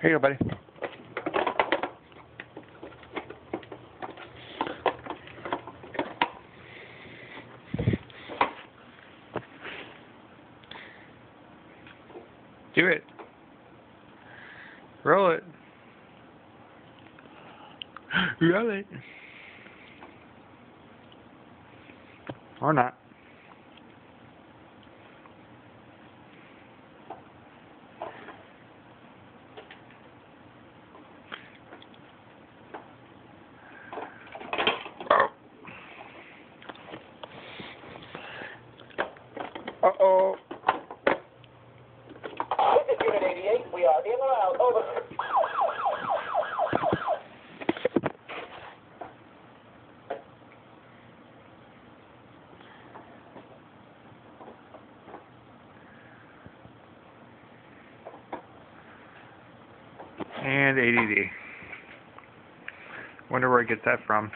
Here you go, buddy. Do it. Roll it. Roll it. Or not. Uh-oh. This is Unit 88. We are in or out. Over. And ADD. Wonder where I get that from.